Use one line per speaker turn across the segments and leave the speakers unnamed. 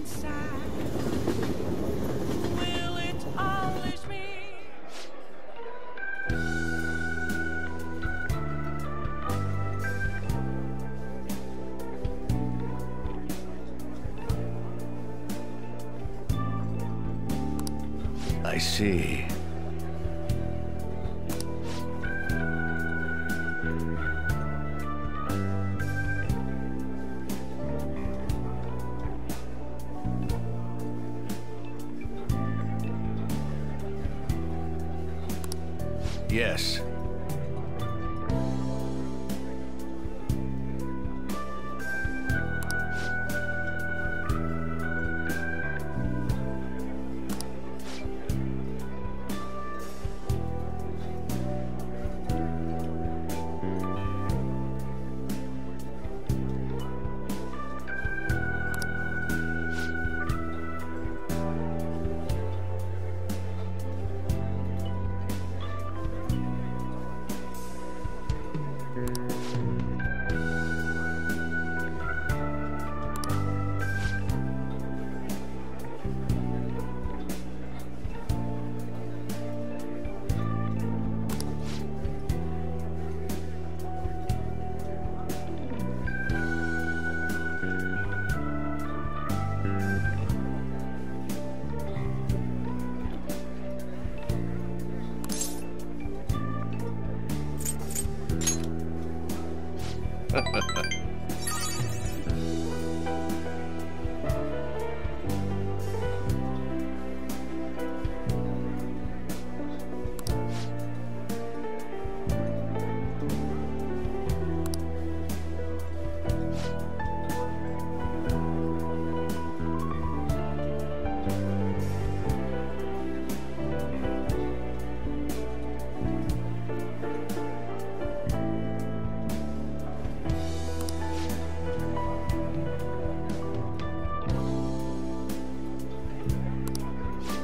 inside. Will it unleash me?
I see. Yes.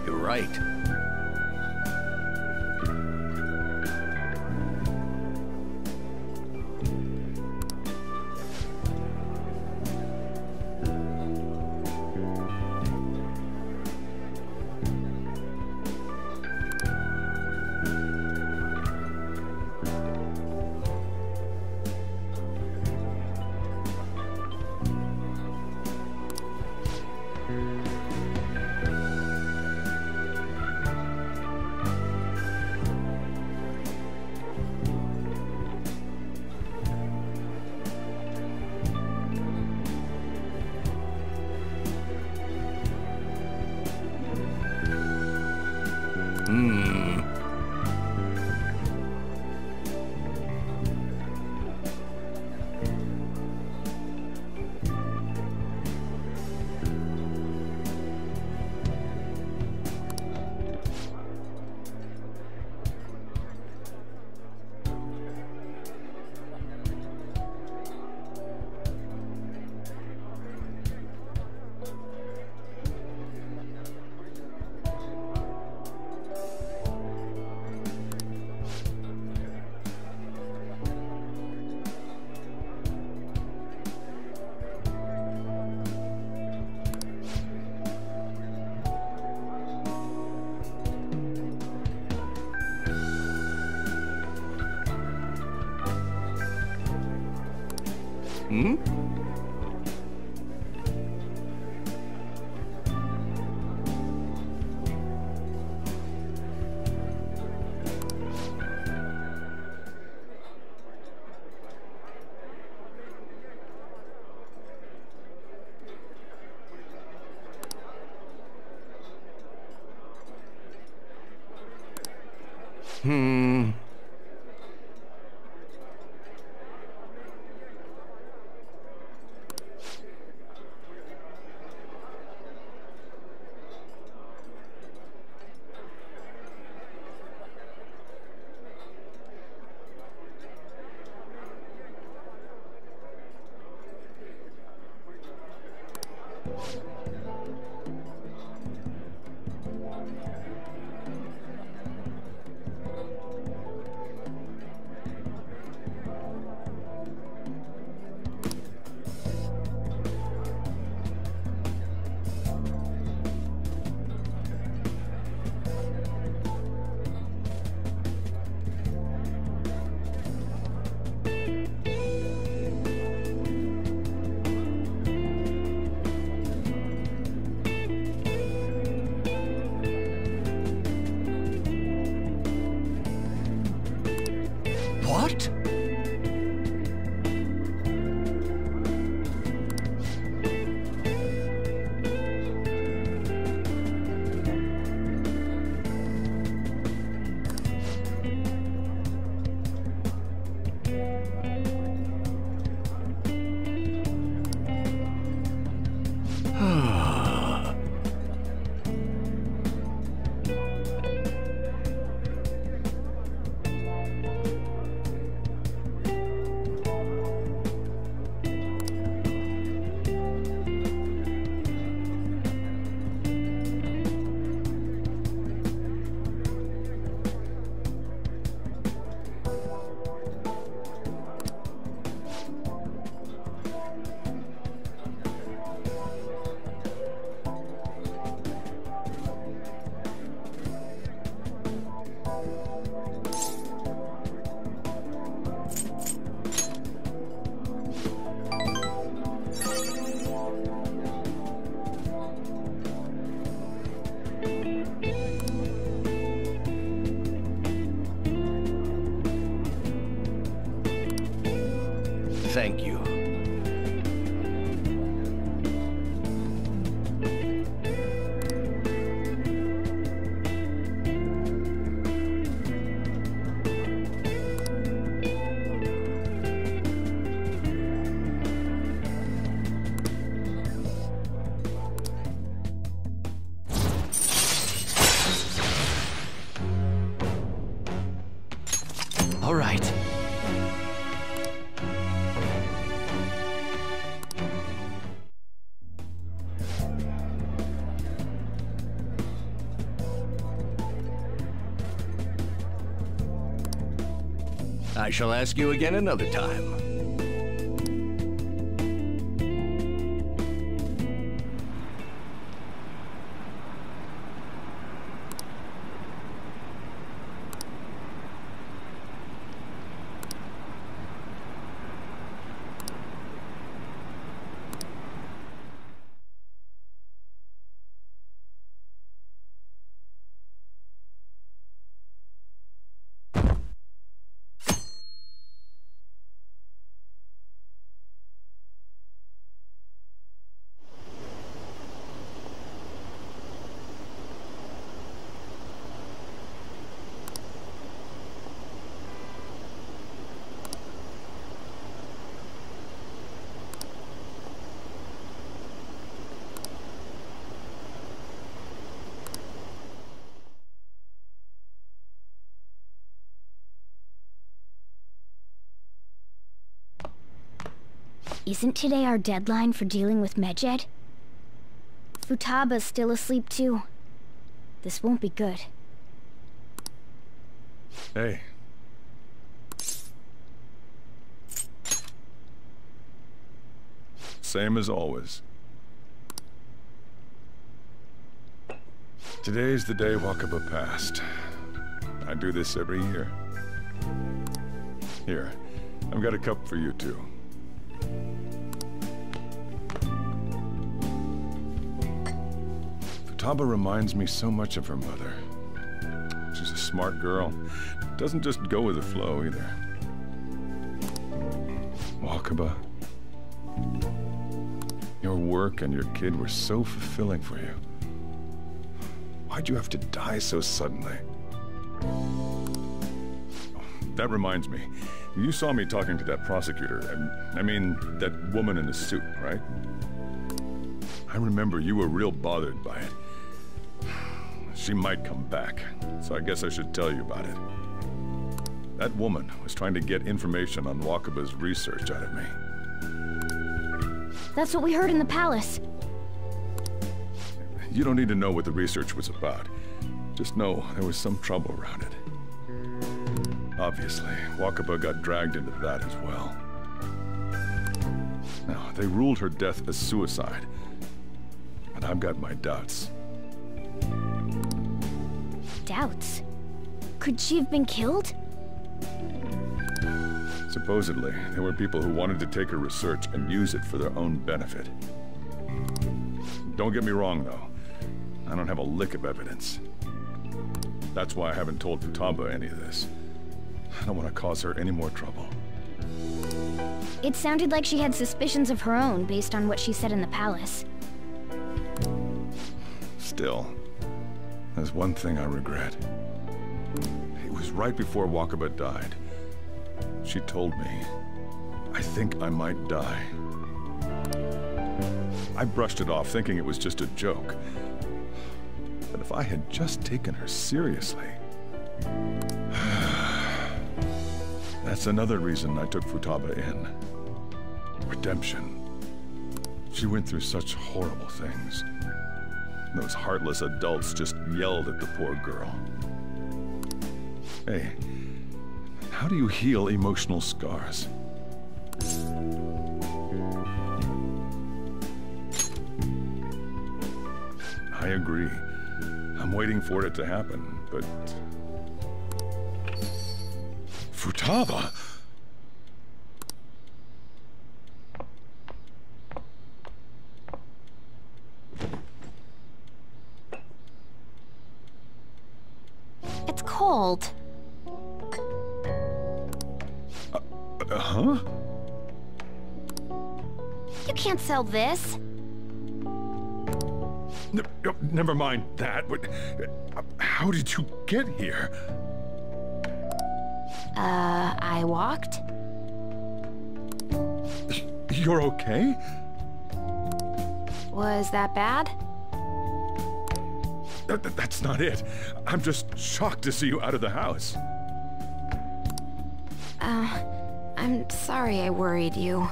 Right. Hmm? Hmm. I shall ask you again another time.
Isn't today our deadline for dealing with Medjed? Futaba's still asleep too. This won't be good.
Hey. Same as always. Today's the day Wakaba passed. I do this every year. Here, I've got a cup for you too. Futaba reminds me so much of her mother. She's a smart girl. Doesn't just go with the flow either. Wakaba, your work and your kid were so fulfilling for you. Why'd you have to die so suddenly? That reminds me. You saw me talking to that prosecutor. I mean, that woman in the suit, right? I remember you were real bothered by it. She might come back, so I guess I should tell you about it. That woman was trying to get information on Wakaba's research out of me.
That's what we heard in the palace.
You don't need to know what the research was about. Just know there was some trouble around it. Obviously, Wakaba got dragged into that as well. Now, they ruled her death as suicide, but I've got my doubts.
Doubts? Could she have been killed?
Supposedly, there were people who wanted to take her research and use it for their own benefit. Don't get me wrong, though. I don't have a lick of evidence. That's why I haven't told Futaba any of this. I don't want to cause her any more trouble.
It sounded like she had suspicions of her own based on what she said in the palace.
Still, there's one thing I regret. It was right before Wakaba died. She told me, I think I might die. I brushed it off, thinking it was just a joke. But if I had just taken her seriously... That's another reason I took Futaba in. Redemption. She went through such horrible things. Those heartless adults just yelled at the poor girl. Hey, how do you heal emotional scars? I agree. I'm waiting for it to happen, but... Futaba!
It's cold.
Huh?
You can't sell this.
Never mind that. How did you get here?
I walked?
You're okay?
Was that bad?
That's not it. I'm just shocked to see you out of the house.
I'm sorry I worried you.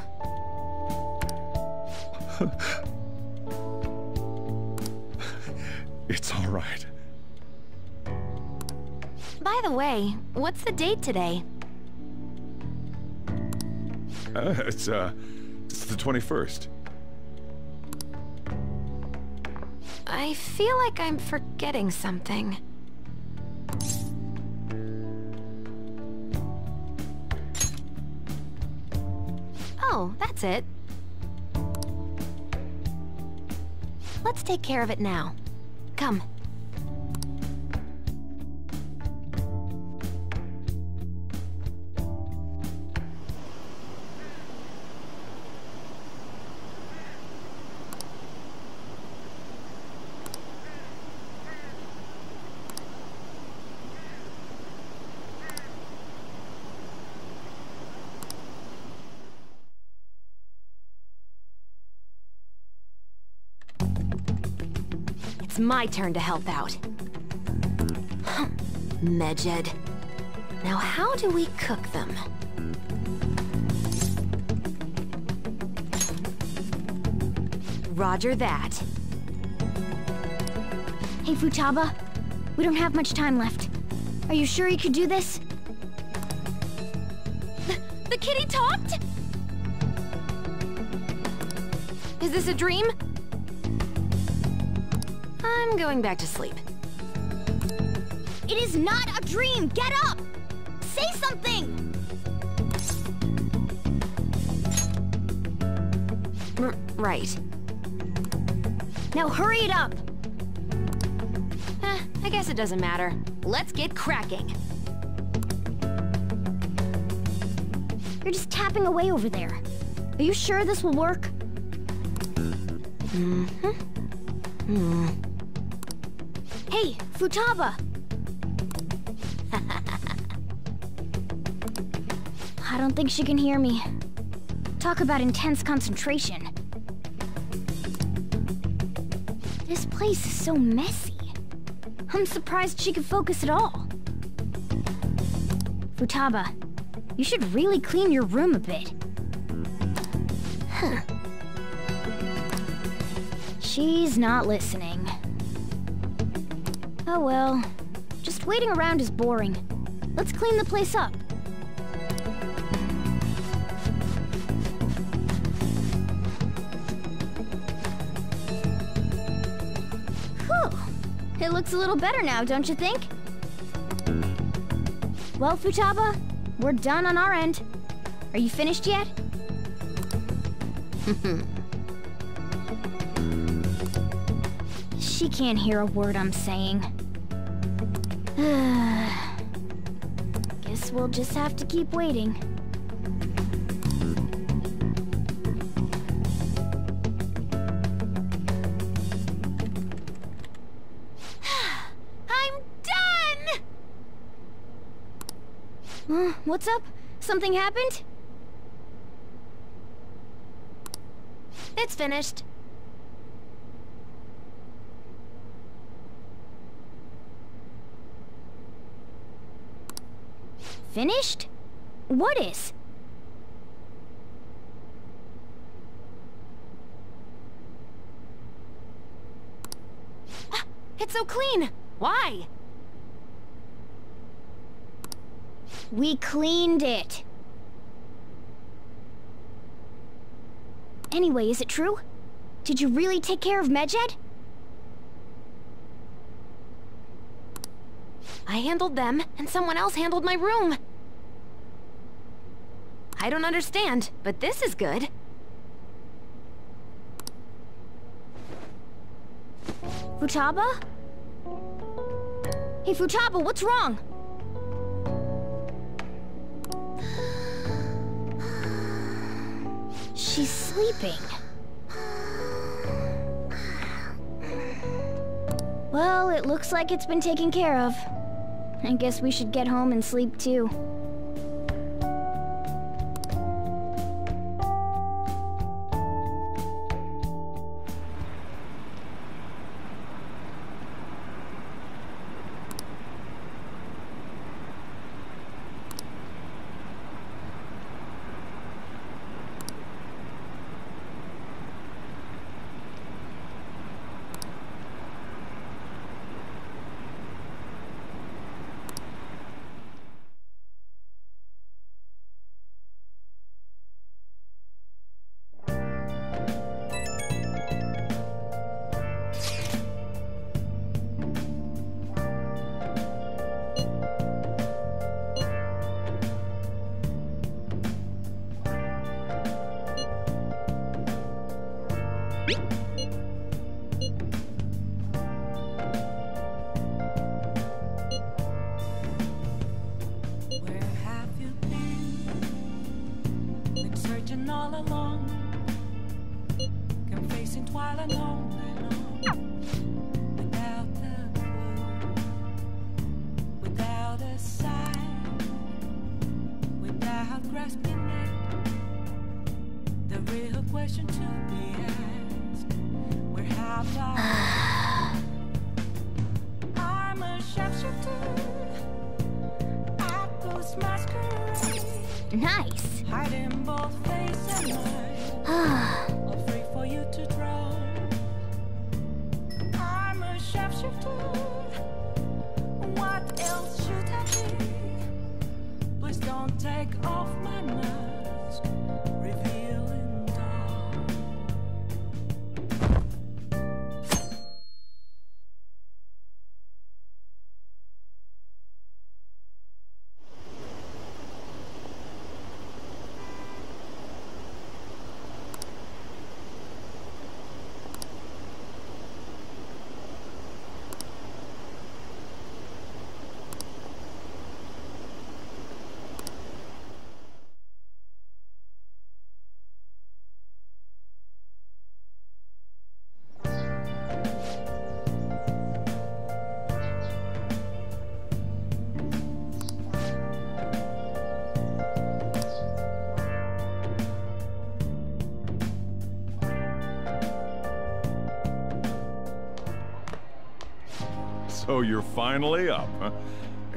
It's all right.
By the way, what's the date today?
It's the 21st.
I feel like I'm forgetting something. Oh, that's it. Let's take care of it now. Come. It's my turn to help out. Medjed. Now how do we cook them? Roger that.
Hey, Futaba. We don't have much time left. Are you sure you could do this?
The kitty talked? Is this a dream? I'm going back to sleep.
It is not a dream! Get up! Say something!
Right.
Now hurry it up!
I guess it doesn't matter. Let's get cracking.
You're just tapping away over there. Are you sure this will work? Hey, Futaba! I don't think she can hear me. Talk about intense concentration. This place is so messy. I'm surprised she could focus at all. Futaba, you should really clean your room a bit. Huh. She's not listening. Oh well. Just waiting around is boring. Let's clean the place up. Whew. It looks a little better now, don't you think? Well, Futaba, we're done on our end. Are you finished yet? She can't hear a word I'm saying. Guess we'll just have to keep waiting.
I'm done!
What's up? Something happened?
It's finished.
Finished? What is?
It's so clean! Why?
We cleaned it. Anyway, is it true? Did you really take care of Medjed?
I handled them, and someone else handled my room. I don't understand, but this is good.
Futaba? Hey, Futaba, what's wrong? She's sleeping. Well, it looks like it's been taken care of. I guess we should get home and sleep too. Nice.
Hiding both face and mind. Afraid for you to drown. I'm a sharpshooter. What else should I be? Please don't take off my mask. Revealing dawn.
So you're finally up, huh?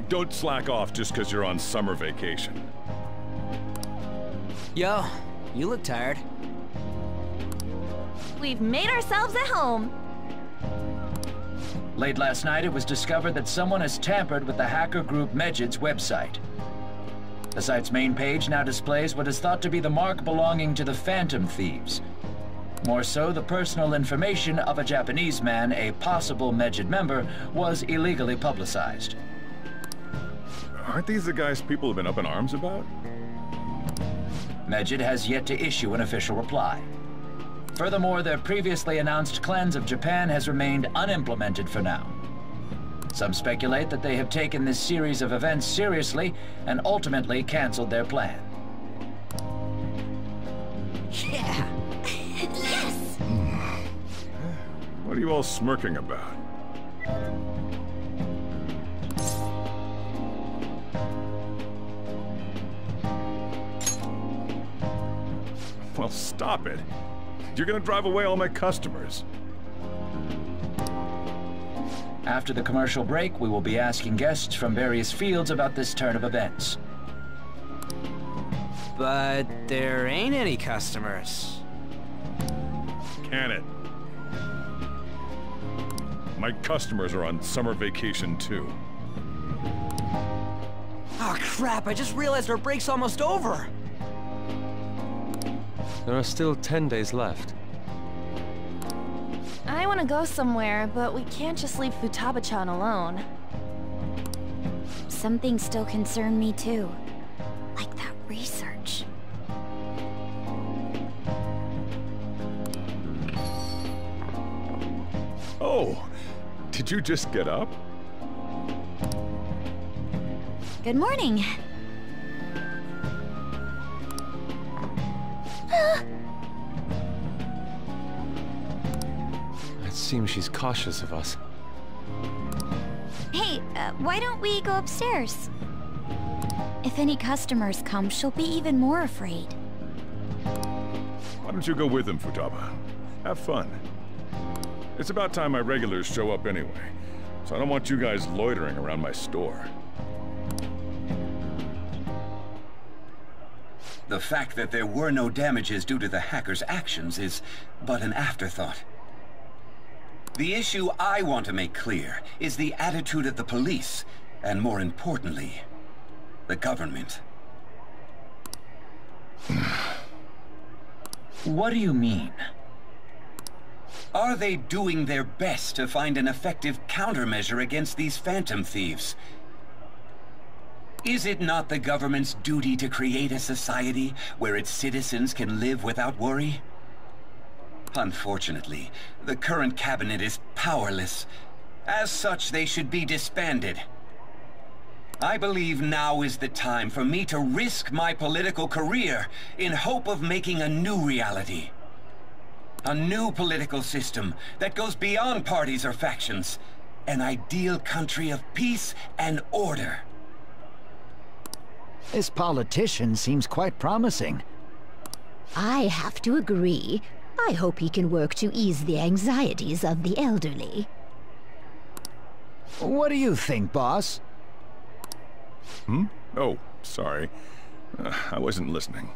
Don't slack off just because you're on summer vacation.
Yo, you look tired.
We've made ourselves at home.
Late last night, it was discovered that someone has tampered with the hacker group Medjed's website. The site's main page now displays what is thought to be the mark belonging to the Phantom Thieves. More so, the personal information of a Japanese man, a possible Medjed member, was illegally publicized.
Aren't these the guys people have been up in arms about?
Medjed has yet to issue an official reply. Furthermore, their previously announced cleanse of Japan has remained unimplemented for now. Some speculate that they have taken this series of events seriously and ultimately canceled their plan.
Yeah!
Yes!
What are you all smirking about? Well, stop it. You're gonna drive away all my customers.
After the commercial break, we will be asking guests from various fields about this turn of events.
But there ain't any customers.
Can it? My customers are on summer vacation too.
Oh crap, I just realized our break's almost over.
There are still 10 days left.
I want to go somewhere, but we can't just leave Futaba-chan alone.
Some things still concern me too. Like that research.
Oh, did you just get up?
Good morning.
It seems she's cautious of us.
Hey, why don't we go upstairs? If any customers come, she'll be even more afraid.
Why don't you go with them, Futaba? Have fun. It's about time my regulars show up anyway, so I don't want you guys loitering around my store.
The fact that there were no damages due to the hacker's actions is but an afterthought. The issue I want to make clear is the attitude of the police, and more importantly, the government.
What do you mean?
Are they doing their best to find an effective countermeasure against these Phantom Thieves? Is it not the government's duty to create a society where its citizens can live without worry? Unfortunately, the current cabinet is powerless. As such, they should be disbanded. I believe now is the time for me to risk my political career in hope of making a new reality. A new political system that goes beyond parties or factions. An ideal country of peace and order.
This politician seems quite promising.
I have to agree. I hope he can work to ease the anxieties of the elderly.
What do you think, boss?
Oh, sorry. I wasn't listening.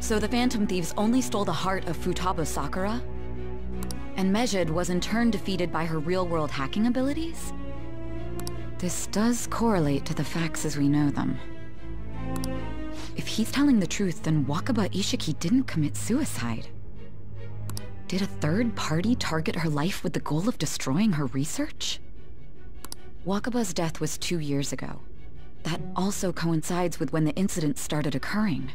So the Phantom Thieves only stole the heart of Futaba Sakura? And Mejid was in turn defeated by her real-world hacking abilities? This does correlate to the facts as we know them. If he's telling the truth, then Wakaba Ishiki didn't commit suicide. Did a third party target her life with the goal of destroying her research? Wakaba's death was 2 years ago. That also coincides with when the incident started occurring.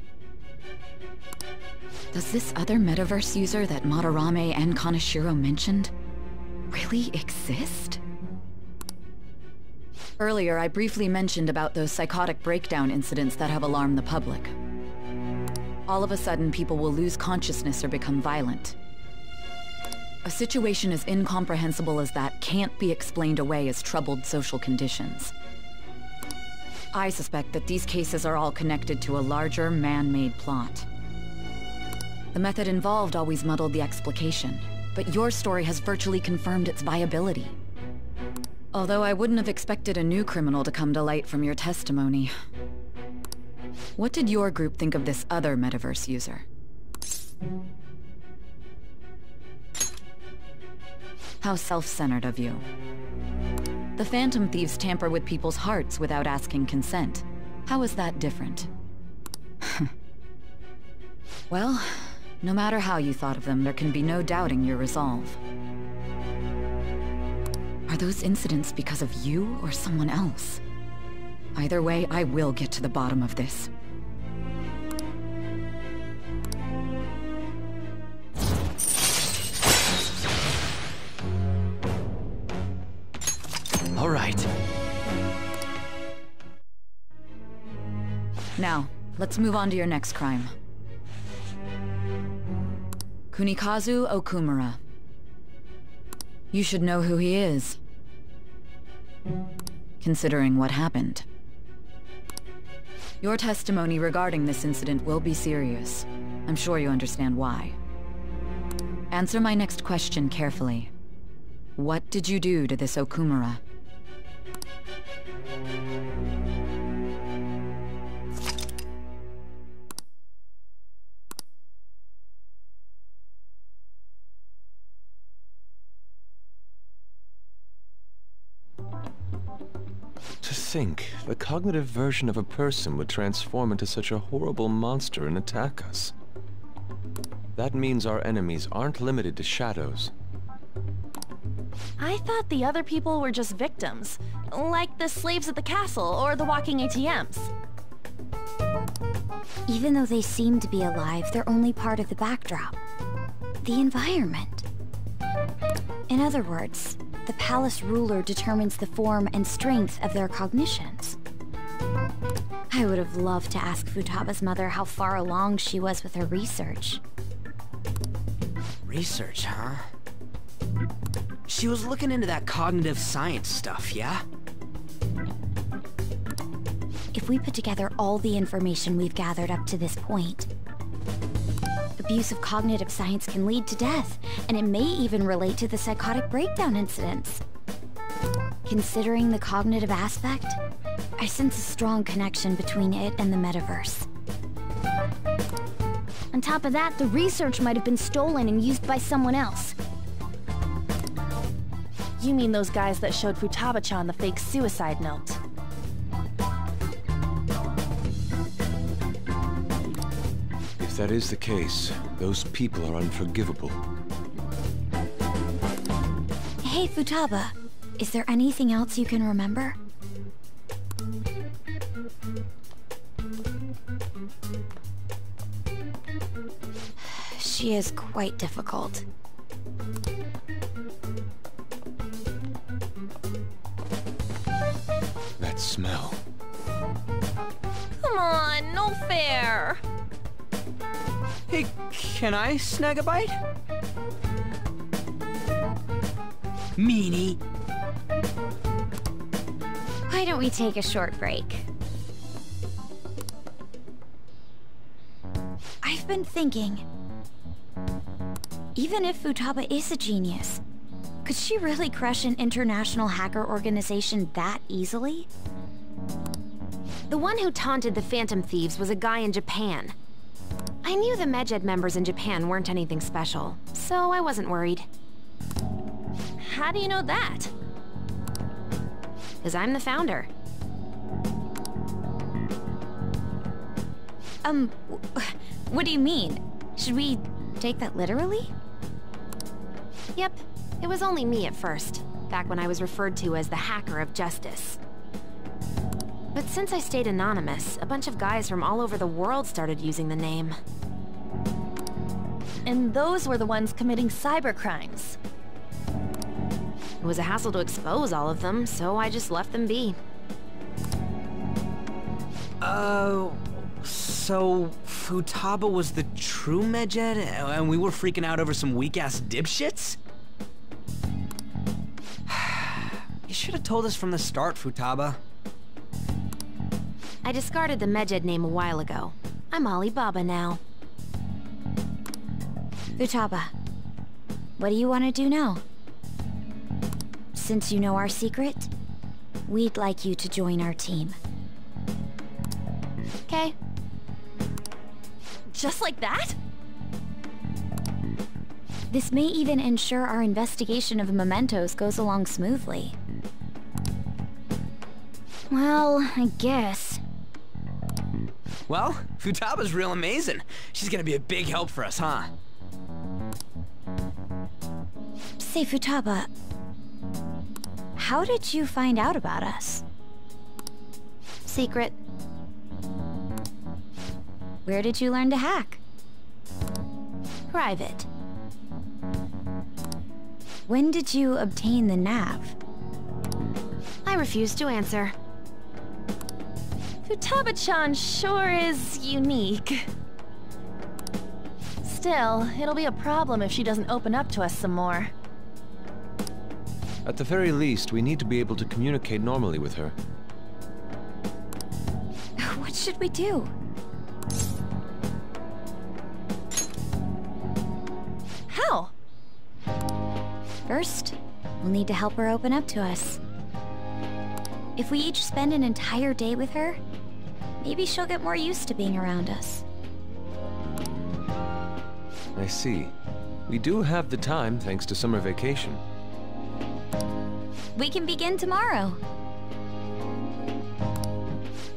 Does this other metaverse user that Madarame and Kaneshiro mentioned really exist? Earlier, I briefly mentioned about those psychotic breakdown incidents that have alarmed the public. All of a sudden, people will lose consciousness or become violent. A situation as incomprehensible as that can't be explained away as troubled social conditions. I suspect that these cases are all connected to a larger, man-made plot. The method involved always muddled the explication, but your story has virtually confirmed its viability. Although I wouldn't have expected a new criminal to come to light from your testimony. What did your group think of this other metaverse user? How self-centered of you. The Phantom Thieves tamper with people's hearts without asking consent. How is that different? Well, no matter how you thought of them, there can be no doubting your resolve. Are those incidents because of you or someone else? Either way, I will get to the bottom of this.
All right.
Now, let's move on to your next crime. Kunikazu Okumura. You should know who he is, considering what happened. Your testimony regarding this incident will be serious. I'm sure you understand why. Answer my next question carefully. What did you do to this Okumura?
To think, the cognitive version of a person would transform into such a horrible monster and attack us. That means our enemies aren't limited to shadows.
I thought the other people were just victims, like the slaves at the castle or the walking ATMs.
Even though they seem to be alive, they're only part of the backdrop. The environment. In other words, the palace ruler determines the form and strength of their cognitions. I would have loved to ask Futaba's mother how far along she was with her research.
Research, huh? She was looking into that cognitive science stuff, yeah?
If we put together all the information we've gathered up to this point, abuse of cognitive science can lead to death, and it may even relate to the psychotic breakdown incidents. Considering the cognitive aspect, I sense a strong connection between it and the metaverse. On top of that, the research might have been stolen and used by someone else.
You mean those guys that showed Futaba-chan the fake suicide note?
If that is the case, those people are unforgivable.
Hey, Futaba. Is there anything else you can remember? She is quite difficult.
That smell.
Come on, no fair!
Hey, can I snag a bite? Meanie.
Why don't we take a short break? I've been thinking, even if Futaba is a genius, could she really crush an international hacker organization that easily?
The one who taunted the Phantom Thieves was a guy in Japan. I knew the Medjed members in Japan weren't anything special, so I wasn't worried.
How do you know that?
Because I'm the founder.
What do you mean? Should we take that literally?
Yep, it was only me at first, back when I was referred to as the Hacker of Justice. But since I stayed anonymous, a bunch of guys from all over the world started using the name.
And those were the ones committing cybercrimes.
It was a hassle to expose all of them, so I just left them be.
So Futaba was the true Medjed, and we were freaking out over some weak-ass dipshits? You should have told us from the start, Futaba.
I discarded the Medjed name a while ago. I'm Alibaba now.
Futaba, what do you want to do now? Since you know our secret, we'd like you to join our team.
Okay.
Just like that?
This may even ensure our investigation of mementos goes along smoothly. Well, I guess.
Well, Futaba's real amazing. She's gonna be a big help for us, huh?
Say, Futaba, how did you find out about us?
Secret.
Where did you learn to hack?
Private.
When did you obtain the nav?
I refuse to answer.
Futaba-chan sure is unique. Still, it'll be a problem if she doesn't open up to us some more.
At the very least, we need to be able to communicate normally with her.
What should we do?
How?
First, we'll need to help her open up to us. If we each spend an entire day with her, maybe she'll get more used to being around us.
I see. We do have the time thanks to summer vacation.
We can begin tomorrow.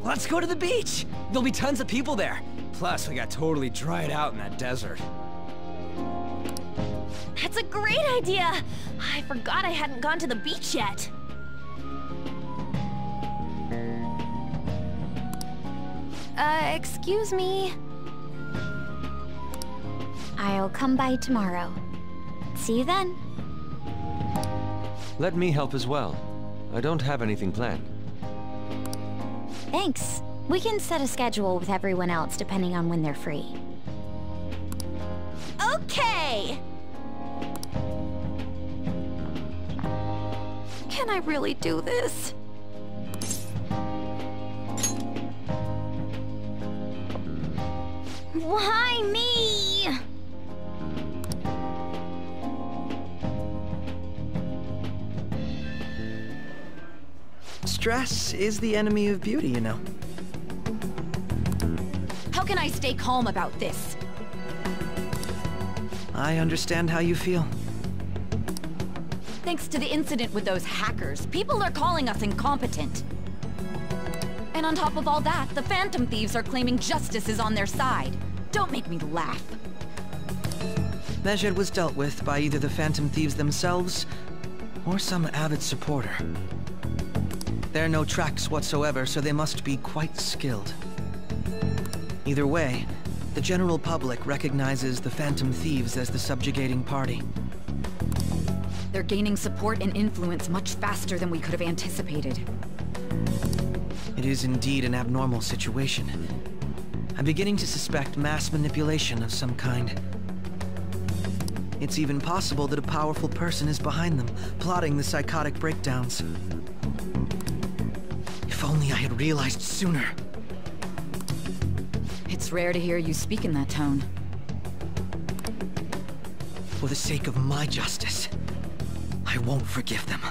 Let's go to the beach! There'll be tons of people there. Plus, we got totally dried out in that desert.
That's a great idea! I forgot I hadn't gone to the beach yet.
Excuse me?
I'll come by tomorrow. See you then.
Let me help as well. I don't have anything planned.
Thanks. We can set a schedule with everyone else depending on when they're free.
Okay!
Can I really do this?
Why me?
Stress is the enemy of beauty, you know.
How can I stay calm about this?
I understand how you feel.
Thanks to the incident with those hackers, people are calling us incompetent. And on top of all that, the Phantom Thieves are claiming justice is on their side. Don't make me laugh.
Medjed was dealt with by either the Phantom Thieves themselves, or some avid supporter. There are no tracks whatsoever, so they must be quite skilled. Either way, the general public recognizes the Phantom Thieves as the subjugating party.
They're gaining support and influence much faster than we could have anticipated.
It is indeed an abnormal situation. I'm beginning to suspect mass manipulation of some kind. It's even possible that a powerful person is behind them, plotting the psychotic breakdowns. If only I had realized sooner.
It's rare to hear you speak in that tone.
For the sake of my justice, I won't forgive them.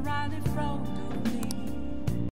Riley Road.